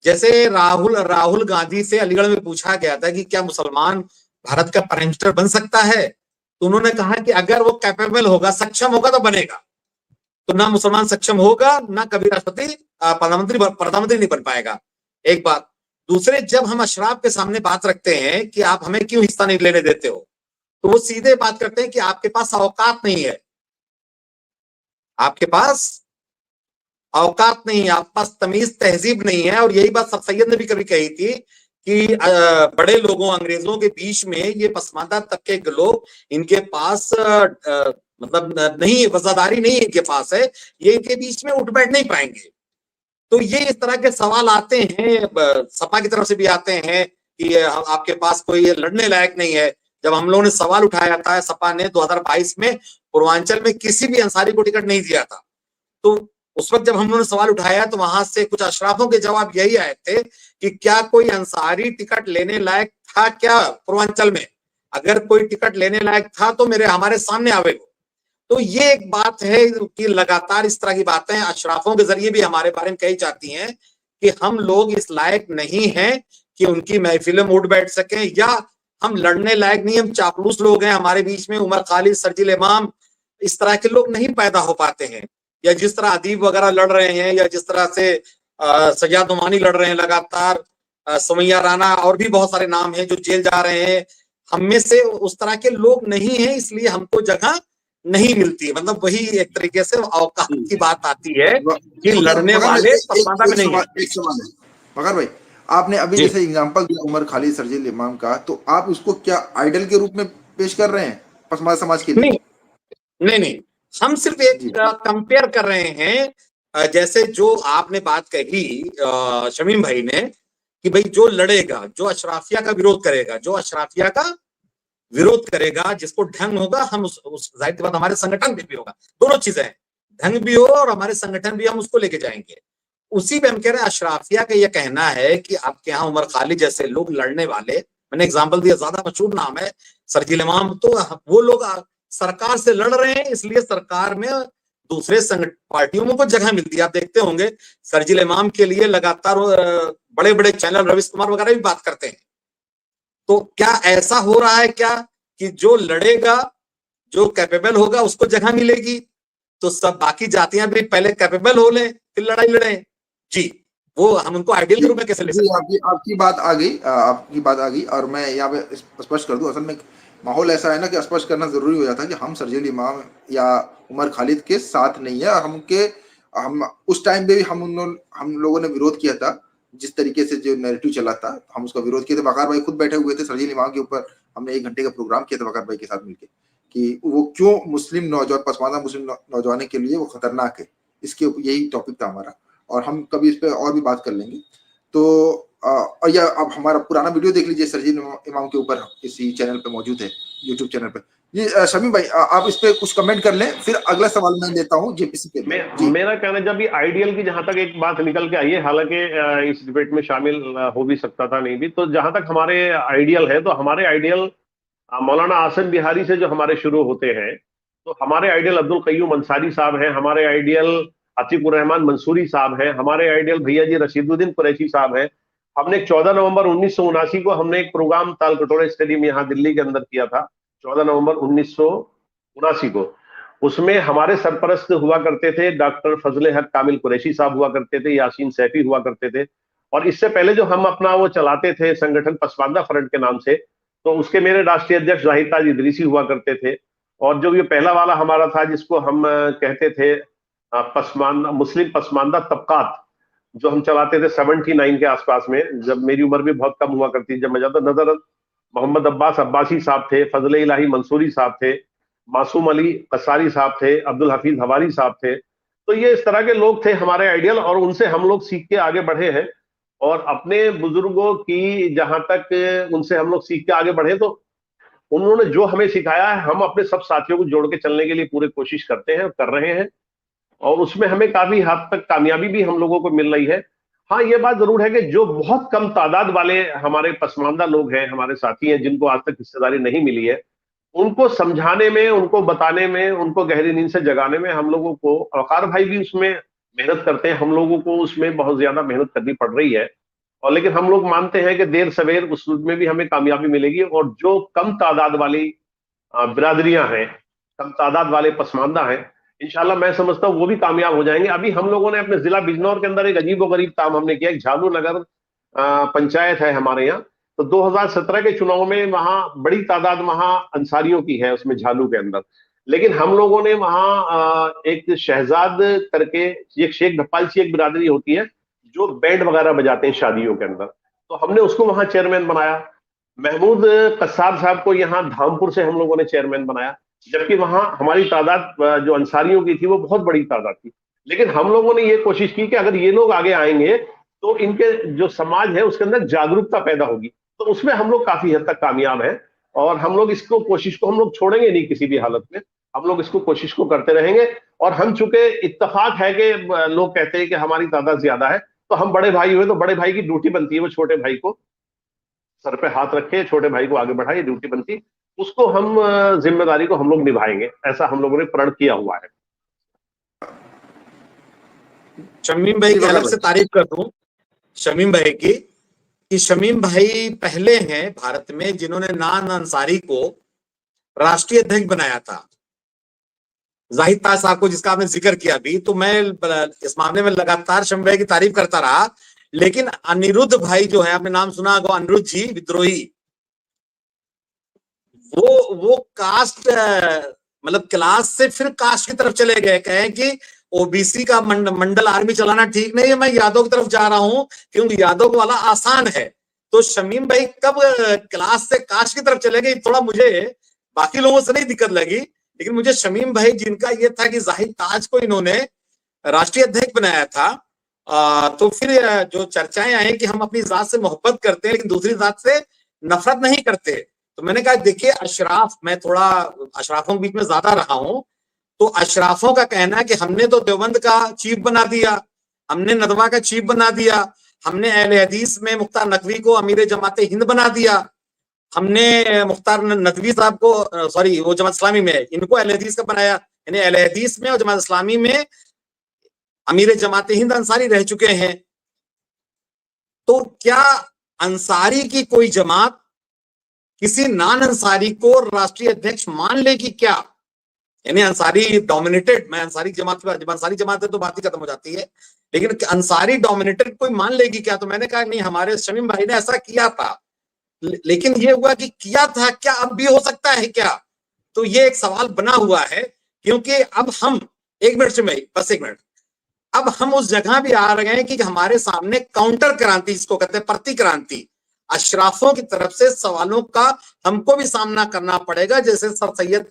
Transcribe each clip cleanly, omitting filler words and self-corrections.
जैसे राहुल राहुल गांधी से अलीगढ़ में पूछा गया था कि क्या मुसलमान भारत का प्राइम मिनिस्टर बन सकता है, तो उन्होंने कहा कि अगर वो कैपेबल होगा, सक्षम होगा तो बनेगा। तो ना मुसलमान सक्षम होगा, ना कभी राष्ट्रपति प्रधानमंत्री नहीं बन पाएगा। एक बात। दूसरे, जब हम अशराफ के सामने बात रखते हैं कि आप हमें क्यों हिस्सा नहीं लेने देते हो, तो वो सीधे बात करते हैं कि आपके पास औकात नहीं है, आपके पास औकात नहीं है, आपके पास तमीज तहजीब नहीं है। और यही बात सर सैयद ने भी कभी कही थी कि बड़े लोगों, अंग्रेजों के बीच में ये पसमानदा तबके के लोग, इनके पास मतलब नहीं, वफादारी नहीं इनके पास है, ये इनके बीच में उठ बैठ नहीं पाएंगे। तो ये इस तरह के सवाल आते हैं, सपा की तरफ से भी आते हैं कि आपके पास कोई लड़ने लायक नहीं है। जब हम लोगों ने सवाल उठाया था, सपा ने 2022 में पूर्वांचल में किसी भी अंसारी को टिकट नहीं दिया था, तो उस वक्त जब हम लोगों ने सवाल उठाया तो वहां से कुछ अशराफों के जवाब यही आए थे कि क्या कोई अंसारी टिकट लेने लायक था क्या पूर्वांचल में? अगर कोई टिकट लेने लायक था तो हमारे सामने आवे। तो ये एक बात है कि लगातार इस तरह की बातें अशराफों के जरिए भी हमारे बारे में कही जाती हैं कि हम लोग इस लायक नहीं हैं कि उनकी महफिलों में उठ बैठ सकें, या हम लड़ने लायक नहीं, हम चापलूस लोग हैं। हमारे बीच में उमर खालिद, शर्जील इमाम, इस तरह के लोग नहीं पैदा हो पाते हैं। या जिस तरह अदीब वगैरह लड़ रहे हैं, या जिस तरह से सज्जाद नोमानी लड़ रहे हैं लगातार, सुमैया राणा और भी बहुत सारे नाम हैं जो जेल जा रहे हैं। हम में से उस तरह के लोग नहीं हैं, इसलिए हमको जगह नहीं मिलती। मतलब वही एक तरीके से औकात की बात आती है कि लड़ने वाले पसमानदा में नहीं है। एक सवाल है मगर भाई, आपने अभी जैसे एग्जांपल दिया उमर खालिद, शर्जील इमाम का, तो आप उसको क्या आइडल के रूप में पेश कर रहे हैं पसमानदा समाज के लिए? नहीं नहीं, हम सिर्फ एक कंपेयर कर रहे हैं। जैसे जो आपने बात कही शमीम भाई ने कि भाई जो लड़ेगा, जो अशराफिया का विरोध करेगा, जो अशराफिया का विरोध करेगा, जिसको ढंग होगा, हम उस जाहिर सी बात हमारे संगठन में भी होगा, दोनों चीजें हैं, ढंग भी हो और हमारे संगठन भी, हम उसको लेके जाएंगे। उसी पे हम कह रहे हैं अशराफिया का यह कहना है कि आपके यहाँ उमर खालिद जैसे लोग लड़ने वाले, मैंने एग्जाम्पल दिया, ज्यादा मशहूर नाम है शर्जील इमाम, तो वो लोग सरकार से लड़ रहे हैं, इसलिए सरकार में दूसरे पार्टियों में को जगह मिलती है। आप देखते होंगे शर्जील इमाम के लिए लगातार बड़े बड़े चैनल, रवीश कुमार वगैरह भी बात करते हैं। तो क्या ऐसा हो रहा है क्या कि जो लड़ेगा, जो कैपेबल होगा, उसको जगह मिलेगी, तो सब बाकी जातियां भी पहले कैपेबल हो लें फिर लड़ाई लड़ें? जी, वो हम उनको आइडियल के रूप में कैसे ले सकते हैं? आपकी बात आ गई, आपकी बात आ गई। और मैं यहाँ पे स्पष्ट कर दूं, असल में माहौल ऐसा है ना कि स्पष्ट करना जरूरी हो जाता है कि हम शर्जील इमाम या उमर खालिद के साथ नहीं है। हम उस टाइम पे भी हम लोगों ने विरोध किया था, जिस तरीके से जो नैरेटिव चला था, हम उसका विरोध किए थे। वकार भाई खुद बैठे हुए थे शर्जील इमाम के ऊपर, हमने 1 घंटे का प्रोग्राम किया था वकार भाई के साथ मिलकर कि वो क्यों मुस्लिम नौजवान, पसमानदा मुस्लिम नौजवानों के लिए वो खतरनाक है। इसके यही टॉपिक था हमारा, और हम कभी इस पे और भी बात कर लेंगे। तो और या अब हमारा पुराना वीडियो देख लीजिए, शर्जील इमाम के ऊपर इसी चैनल पे मौजूद है, यूट्यूब चैनल पे। ये शमीम भाई, आप इस पे कुछ कमेंट कर लें, फिर अगला सवाल मैं लेता हूँ जेपीसी के लिए। मेरा कहना, जब ये आइडियल की जहां तक एक बात निकल के आई है, हालांकि इस डिबेट में शामिल हो भी सकता था, नहीं भी, तो जहां तक हमारे आइडियल है, तो हमारे आइडियल मौलाना आसिम बिहारी से जो हमारे शुरू होते हैं, तो हमारे आइडियल अब्दुल कय्यूम अंसारी साहब हैं, हमारे आइडियल अतीकुर रहमान मंसूरी साहब हैं, हमारे आइडियल भैया जी रशीदुद्दीन कुरैशी साहब हैं। हमने 14 नवंबर 1979 को हमने एक प्रोग्राम ताल कटोरे स्टेडियम यहाँ दिल्ली के अंदर किया था, 14 नवंबर 1979 को। उसमें हमारे सरपरस्त हुआ करते थे डॉक्टर फजले हक कामिल कुरैशी साहब हुआ करते थे, यासीन सैफी हुआ करते थे। और इससे पहले जो हम अपना वो चलाते थे संगठन पसमानदा फ्रंट के नाम से, तो उसके मेरे राष्ट्रीय अध्यक्ष जाहिद ताज इदरीसी हुआ करते थे। और जो ये पहला वाला हमारा था, जिसको हम कहते थे पसमानदा, मुस्लिम पसमानदा तबकात, जो हम चलाते थे 79 के आसपास में, जब मेरी उम्र भी बहुत कम हुआ करती थी, जब मैं ज्यादा नजर, मोहम्मद अब्बास अब्बासी साहब थे, फजले इलाही मंसूरी साहब थे, मासूम अली कसारी साहब थे, अब्दुल हफीज हवारी साहब थे। तो ये इस तरह के लोग थे हमारे आइडियल, और उनसे हम लोग सीख के आगे बढ़े हैं। और अपने बुजुर्गों की जहां तक उनसे हम लोग सीख के आगे बढ़े, तो उन्होंने जो हमें सिखाया है, हम अपने सब साथियों को जोड़ के चलने के लिए पूरी कोशिश करते हैं, कर रहे हैं, और उसमें हमें काफी हद तक कामयाबी भी हम लोगों को मिल रही है। हाँ, ये बात जरूर है कि जो बहुत कम तादाद वाले हमारे पसमानदा लोग हैं, हमारे साथी हैं, जिनको आज तक हिस्सेदारी नहीं मिली है, उनको समझाने में, उनको बताने में, उनको गहरी नींद से जगाने में हम लोगों को, वकार भाई भी उसमें मेहनत करते हैं, हम लोगों को उसमें बहुत ज्यादा मेहनत करनी पड़ रही है। और लेकिन हम लोग मानते हैं कि देर सवेर उसमें भी हमें कामयाबी मिलेगी, और जो कम तादाद वाली बिरादरियां हैं, कम तादाद वाले पसमानदा हैं, इंशाल्लाह मैं समझता हूँ वो भी कामयाब हो जाएंगे। अभी हम लोगों ने अपने जिला बिजनौर के अंदर एक अजीबोगरीब काम हमने किया। एक झालू नगर पंचायत है हमारे यहाँ, तो 2017 के चुनाव में वहां बड़ी तादाद वहां अंसारियों की है उसमें झालू के अंदर, लेकिन हम लोगों ने वहां एक शहजाद करके, एक शेख ढप्पालची एक बिरादरी होती है जो बैंड वगैरह बजाते हैं शादियों के अंदर, तो हमने उसको वहां चेयरमैन बनाया। महमूद कस्साब साहब को यहाँ धामपुर से हम लोगों ने चेयरमैन बनाया, जबकि वहां हमारी तादाद जो अंसारियों की थी वो बहुत बड़ी तादाद थी। लेकिन हम लोगों ने ये कोशिश की कि अगर ये लोग आगे आएंगे तो इनके जो समाज है उसके अंदर जागरूकता पैदा होगी, तो उसमें हम लोग काफी हद तक कामयाब हैं। और हम लोग इसको कोशिश को हम लोग छोड़ेंगे नहीं किसी भी हालत में, हम लोग इसको कोशिश को करते रहेंगे। और हम चूंकि इत्तेफाक है कि लोग कहते हैं कि हमारी तादाद ज्यादा है, तो हम बड़े भाई हुए तो बड़े भाई की ड्यूटी बनती है वो छोटे भाई को सर पे हाथ रखे, छोटे भाई को आगे बढ़ाए, ड्यूटी बनती, उसको हम जिम्मेदारी को हम लोग निभाएंगे, ऐसा हम लोगों ने प्रण किया हुआ है। शमीम भाई की अलग से तारीफ कर दूं शमीम भाई की, कि शमीम भाई पहले हैं भारत में जिन्होंने नान अंसारी को राष्ट्रीय अध्यक्ष बनाया था, जाहिद ताज साहब को, जिसका आपने जिक्र किया अभी। तो मैं इस मामले में लगातार शमीम भाई की तारीफ करता रहा, लेकिन अनिरुद्ध भाई जो है, आपने नाम सुना होगा, अनिरुद्ध जी विद्रोही, वो कास्ट मतलब क्लास से फिर कास्ट की तरफ चले गए, कहें कि ओबीसी का मंडल आर्मी चलाना ठीक नहीं है, मैं यादव की तरफ जा रहा हूं क्योंकि यादव वाला आसान है। तो शमीम भाई कब क्लास से कास्ट की तरफ चले गए, थोड़ा मुझे बाकी लोगों से नहीं दिक्कत लगी, लेकिन मुझे शमीम भाई जिनका ये था कि जाहिद ताज को इन्होंने राष्ट्रीय अध्यक्ष बनाया था, तो फिर जो चर्चाएं आई कि हम अपनी जात से मोहब्बत करते हैं लेकिन दूसरी जात से नफरत नहीं करते, तो मैंने कहा देखिए अशराफ, मैं थोड़ा अशराफों के बीच में ज्यादा रहा हूं, तो अशराफों का कहना है कि हमने तो देवबंद का चीफ बना दिया, हमने नदवा का चीफ बना दिया, हमने अहले हदीस में मुख्तार नकवी को अमीर जमात हिंद बना दिया, हमने मुख्तार नकवी साहब को, सॉरी वो जमात इस्लामी में, इनको अहले हदीस का बनाया, यानी अहले हदीस में और जमात इस्लामी में अमीर जमात हिंद अंसारी रह चुके हैं। तो क्या अंसारी की कोई जमात किसी नान अंसारी को राष्ट्रीय अध्यक्ष मान लेगी क्या? यानी अंसारी डोमिनेटेड, मैं अंसारी जमात पे, जब अंसारी जमात है तो बात ही खत्म हो जाती है, लेकिन अंसारी डोमिनेटेड कोई मान लेगी क्या? तो मैंने कहा नहीं, हमारे शमीम भाई ने ऐसा किया था, लेकिन ये हुआ कि किया था क्या, अब भी हो सकता है क्या? तो ये एक सवाल बना हुआ है, क्योंकि अब हम, एक मिनट से मैं, बस एक मिनट, अब हम उस जगह भी आ रहे हैं कि हमारे सामने काउंटर क्रांति, जिसको कहते हैं प्रति क्रांति, अशराफों की तरफ से सवालों का हमको भी सामना करना पड़ेगा, जैसे सर सैयद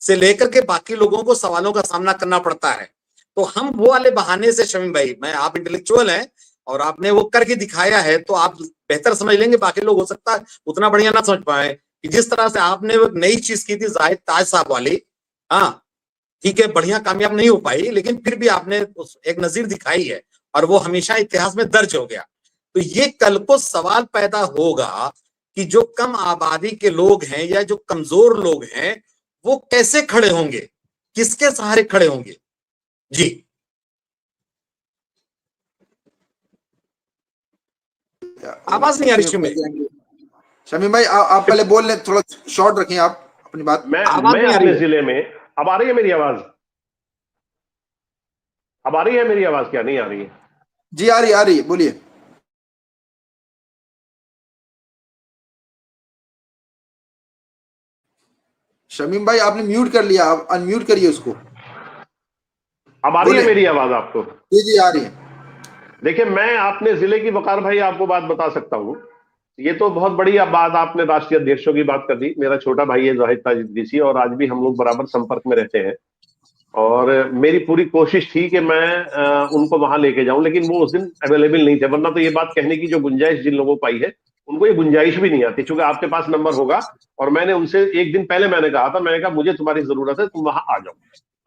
से लेकर के बाकी लोगों को सवालों का सामना करना पड़ता है। तो हम वो वाले बहाने से, शमीम भाई, मैं, आप इंटेलेक्चुअल हैं और आपने वो करके दिखाया है तो आप बेहतर समझ लेंगे, बाकी लोग हो सकता है उतना बढ़िया ना समझ पाए, कि जिस तरह से आपने वो नई चीज की थी जाहिद ताज साहब वाली, हाँ ठीक है, बढ़िया कामयाब नहीं हो पाई, लेकिन फिर भी आपने एक नजीर दिखाई है और वो हमेशा इतिहास में दर्ज हो गया। तो ये कल को सवाल पैदा होगा कि जो कम आबादी के लोग हैं या जो कमजोर लोग हैं वो कैसे खड़े होंगे, किसके सहारे खड़े होंगे? जी आवाज नहीं आ रही शमीम भाई, आप पहले बोल लें, थोड़ा शॉर्ट रखें आप अपनी बात। मैं अपने जिले में, अब आ रही है मेरी आवाज? अब आ रही है मेरी आवाज, क्या नहीं आ रही है? जी आ रही है, बोलिए। शमीम भाई आपने म्यूट कर लिया, आप अनम्यूट करिए उसको। अब आ रही है मेरी आवाज आपको? जी आ रही है। देखिए, मैं अपने जिले की, वकार भाई, आपको बात बता सकता हूं। ये तो बहुत बड़ी बात आपने राष्ट्रीय अध्यक्षों की बात कर दी। मेरा छोटा भाई है जाहिद ताज इदरीसी, और आज भी हम लोग बराबर संपर्क में रहते हैं, और मेरी पूरी कोशिश थी कि मैं उनको वहां लेके जाऊं, लेकिन वो उस दिन अवेलेबल नहीं थे, वरना तो ये बात कहने की जो गुंजाइश जिन लोगों को आई है उनको ये गुंजाइश भी नहीं आती, क्योंकि आपके पास नंबर होगा। और मैंने उनसे एक दिन पहले मैंने कहा था, मैंने कहा मुझे तुम्हारी जरूरत है, तुम वहां आ जाओ,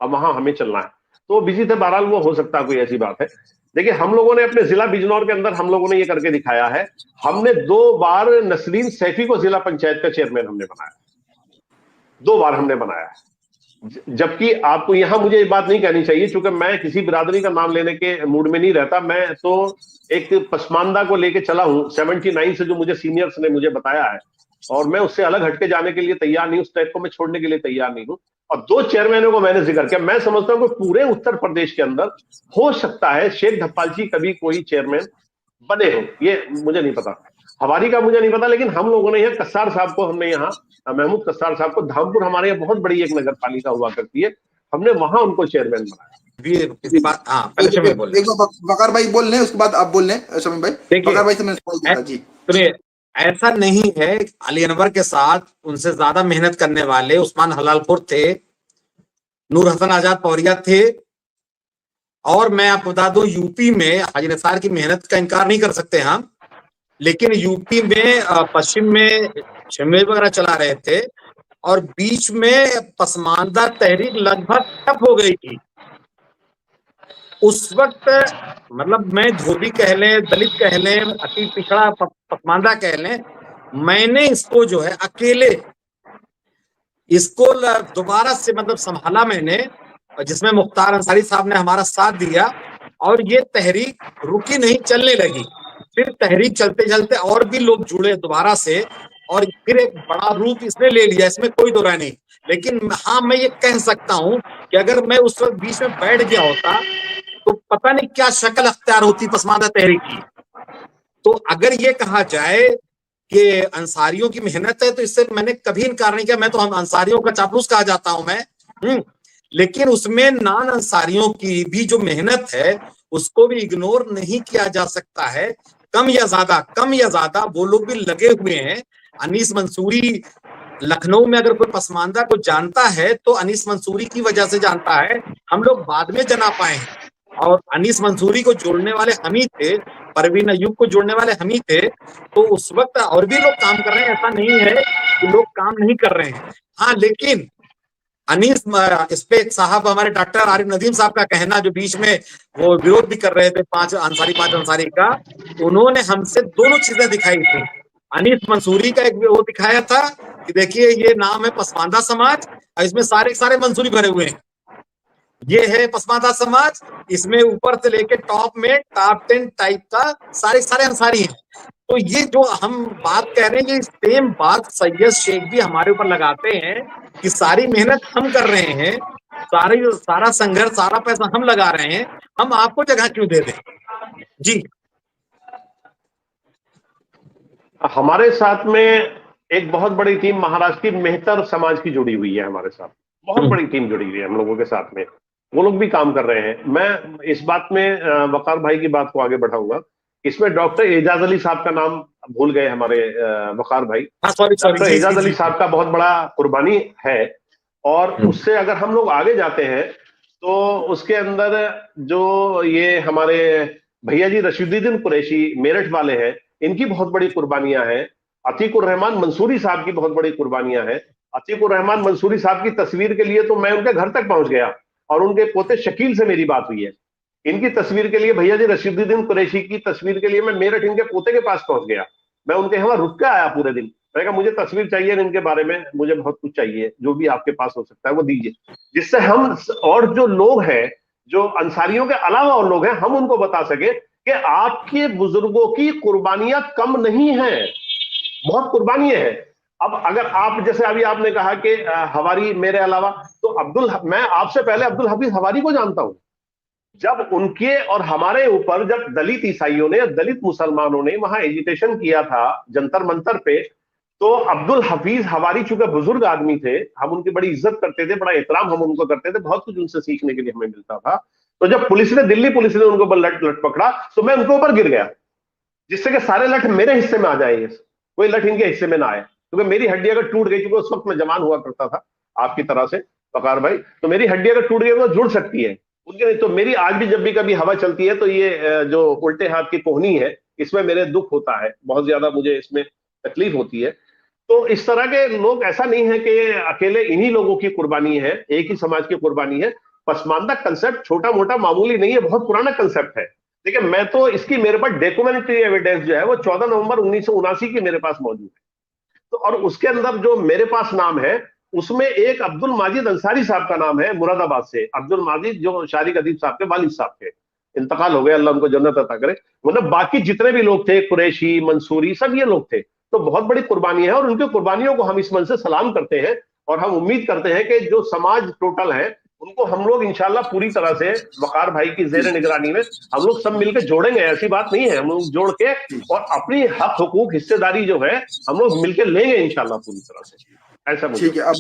अब वहां हमें चलना है। तो बिजी थे, बहरहाल वो हो सकता है कोई ऐसी बात है। देखिए, हम लोगों ने अपने जिला बिजनौर के अंदर हम लोगों ने ये करके दिखाया है। हमने 2 बार नसरीन सैफी को जिला पंचायत का चेयरमैन हमने बनाया, 2 बार हमने बनाया है। जबकि आपको यहां मुझे ये बात नहीं कहनी चाहिए, क्योंकि मैं किसी बिरादरी का नाम लेने के मूड में नहीं रहता। मैं तो एक पसमानदा को लेके चला हूं 79 से, जो मुझे सीनियर्स ने मुझे बताया है, और मैं उससे अलग हटके जाने के लिए तैयार नहीं, उस टाइप को मैं छोड़ने के लिए तैयार नहीं हूं। और 2 चेयरमैनों को मैंने जिक्र किया, मैं समझता हूं कि पूरे उत्तर प्रदेश के अंदर हो सकता है शेख धप्पालची कभी कोई चेयरमैन बने हो, ये मुझे नहीं पता, हवारी का मुझे नहीं पता। लेकिन हम लोगों ने यहाँ कस्सार साहब को, हमने यहाँ महमूद कस्सार साहब को, धामपुर हमारे यहाँ बहुत बड़ी एक नगर पालिका हुआ करती है, हमने वहां उनको चेयरमैन बनाया। भी किसी बात, हाँ पहले शमीम बोल एक बार वकार भाई बोल लें, उसके बाद आप बोल लें शमीम भाई। वकार भाई से मैंने सवाल किया जी। सुनिए, ऐसा नहीं है, अली अनवर के साथ उनसे ज्यादा मेहनत करने वाले उस्मान हलालपुर थे, नूर हसन आजाद पौरिया थे, और मैं आपको बता दूं यूपी में हाजी निसार की मेहनत का इनकार नहीं कर सकते हम, लेकिन यूपी में पश्चिम में शिमले वगैरह चला रहे थे, और बीच में पसमानदा तहरीक लगभग ठप हो गई थी उस वक्त। मतलब मैं धोबी कह लें, दलित कह लें, अति पिछड़ा पसमानदा कह लें, मैंने इसको जो है अकेले इसको दोबारा से मतलब संभाला मैंने, जिसमें मुख्तार अंसारी साहब ने हमारा साथ दिया, और ये तहरीक रुकी नहीं, चलने लगी। फिर तहरीक चलते चलते और भी लोग जुड़े दोबारा से, और फिर एक बड़ा रूप इसने ले लिया, इसमें कोई दो राय नहीं। लेकिन हाँ, मैं ये कह सकता हूं कि अगर मैं उस वक्त बीच में बैठ गया होता तो पता नहीं क्या शक्ल अख्तियार होती पसमानदा तहरीक की। तो अगर ये कहा जाए कि अंसारियों की मेहनत है, तो इससे मैंने कभी इनकार नहीं किया, मैं तो हम अंसारियों का चापलूस कहा जाता हूं मैं, लेकिन उसमें नान अंसारियों की भी जो मेहनत है उसको भी इग्नोर नहीं किया जा सकता है। कम या ज्यादा वो लोग भी लगे हुए हैं। अनीस मंसूरी लखनऊ में अगर कोई पसमानदा को जानता है तो अनीस मंसूरी की वजह से जानता है, हम लोग बाद में जना पाए हैं, और अनीस मंसूरी को जोड़ने वाले हम ही थे, परवीन अयूब को जोड़ने वाले हम ही थे। तो उस वक्त और भी लोग काम कर रहे हैं, ऐसा नहीं है कि लोग काम नहीं कर रहे हैं। हाँ, लेकिन अनीस इस पे साहब, हमारे डॉक्टर आरिफ नदीम साहब का कहना, जो बीच में वो विरोध भी कर रहे थे 5 अंसारी का, उन्होंने हमसे दोनों चीजें दिखाई थी। अनीस मंसूरी का एक वो दिखाया था कि देखिए ये नाम है पसमानदा समाज, और इसमें सारे सारे मंसूरी भरे हुए हैं, ये है पसमानदा समाज, इसमें ऊपर से लेके टॉप में टॉप 10 टाइप का सारे सारे अंसारी हैं। तो ये जो हम बात कह रहे हैं, ये सेम बात सैयद शेख भी हमारे ऊपर लगाते हैं कि सारी मेहनत हम कर रहे हैं, सारा संघर्ष, सारा पैसा हम लगा रहे हैं, हम आपको जगह क्यों दे दें। जी, हमारे साथ में एक बहुत बड़ी टीम महाराष्ट्र की मेहतर समाज की जुड़ी हुई है, हमारे साथ बहुत बड़ी टीम जुड़ी हुई है हम लोगों के साथ में, वो लोग भी काम कर रहे हैं। मैं इस बात में वकार भाई की बात को आगे बढ़ाऊंगा। इसमें डॉक्टर एजाज अली साहब का नाम भूल गए हमारे वकार भाई। डॉक्टर एजाज अली साहब का बहुत बड़ा कुर्बानी है, और उससे अगर हम लोग आगे जाते हैं तो उसके अंदर जो ये हमारे भैया जी रशीदुद्दीन कुरैशी मेरठ वाले हैं, इनकी बहुत बड़ी कुर्बानियां हैं। अतीकुर रहमान मंसूरी साहब की बहुत बड़ी कुर्बानियां हैं। अतीकुर रहमान मंसूरी साहब की तस्वीर के लिए तो मैं उनके घर तक पहुंच गया, और उनके पोते शकील से मेरी बात हुई है। इनकी तस्वीर के लिए, भैया जी रशीदुद्दीन कुरैशी की तस्वीर के लिए मैं मेरठ इनके पोते के पास पहुंच गया। मैं उनके यहाँ रुक के आया पूरे दिन। मैंने कहा मुझे तस्वीर चाहिए इनके बारे में, मुझे बहुत कुछ चाहिए, जो भी आपके पास हो सकता है वो दीजिए, जिससे हम और जो लोग हैं, जो अंसारियों के अलावा और लोग हैं, हम उनको बता सके कि आपके बुजुर्गों की कुर्बानियां कम नहीं है, बहुत कुर्बानियां हैं। अब अगर आप, जैसे अभी आपने कहा कि हवारी मेरे अलावा, तो मैं आपसे पहले अब्दुल हफीज हवारी को जानता हूं। जब उनके और हमारे ऊपर, जब दलित ईसाइयों ने, दलित मुसलमानों ने वहां एजिटेशन किया था जंतर मंतर पे, तो अब्दुल हफीज हवारी चूंकि बुजुर्ग आदमी थे, हम उनकी बड़ी इज्जत करते थे, बड़ा एहतराम हम उनको करते थे, बहुत कुछ उनसे सीखने के लिए हमें मिलता था। तो जब दिल्ली पुलिस ने उनको लट पकड़ा, तो मैं उनके ऊपर गिर गया, जिससे कि सारे लठ मेरे हिस्से में आ जाए, कोई लठ इनके हिस्से में ना आए, क्योंकि मेरी हड्डी अगर टूट गई, क्योंकि उस वक्त मैं जवान हुआ करता था आपकी तरह से वकार भाई, तो मेरी हड्डी अगर टूट गई वो जुड़ सकती है, उनके नहीं। तो मेरी आज भी जब भी कभी हवा चलती है तो ये जो उल्टे हाथ की कोहनी है, इसमें मेरे दुख होता है, बहुत ज्यादा मुझे इसमें तकलीफ होती है। तो इस तरह के लोग, ऐसा नहीं है कि अकेले इन्हीं लोगों की कुर्बानी है, एक ही समाज की कुर्बानी है। पसमानदा कंसेप्ट छोटा मोटा मामूली नहीं है, बहुत पुराना कंसेप्ट है। देखिए, मैं तो इसकी, मेरे पास डॉक्यूमेंट्री एविडेंस जो है वो 14 नवंबर 1979 की मेरे पास मौजूद है। तो और उसके अंदर जो मेरे पास नाम है उसमें एक अब्दुल माजिद अंसारी साहब का नाम है, मुरादाबाद से। अब्दुल माजिद जो शारिक अदीब साहब के वालिद साहब थे, इंतकाल हो गया, अल्लाह उनको जन्नत अता करे। मतलब बाकी जितने भी लोग थे, कुरैशी, मंसूरी, सब ये लोग थे। तो बहुत बड़ी कुर्बानी है और उनकी कुर्बानियों को हम इस मन से सलाम करते हैं और हम उम्मीद करते हैं कि जो समाज टोटल है उनको हम लोग इंशाल्लाह पूरी तरह से वकार भाई की जेर निगरानी में हम लोग सब मिलकर जोड़ेंगे। ऐसी बात नहीं है, हम लोग जोड़ के और अपनी हक हुकूक हिस्सेदारी जो है हम लोग मिलकर लेंगे इंशाल्लाह पूरी तरह से। ऐसा मुझे ठीक है। अब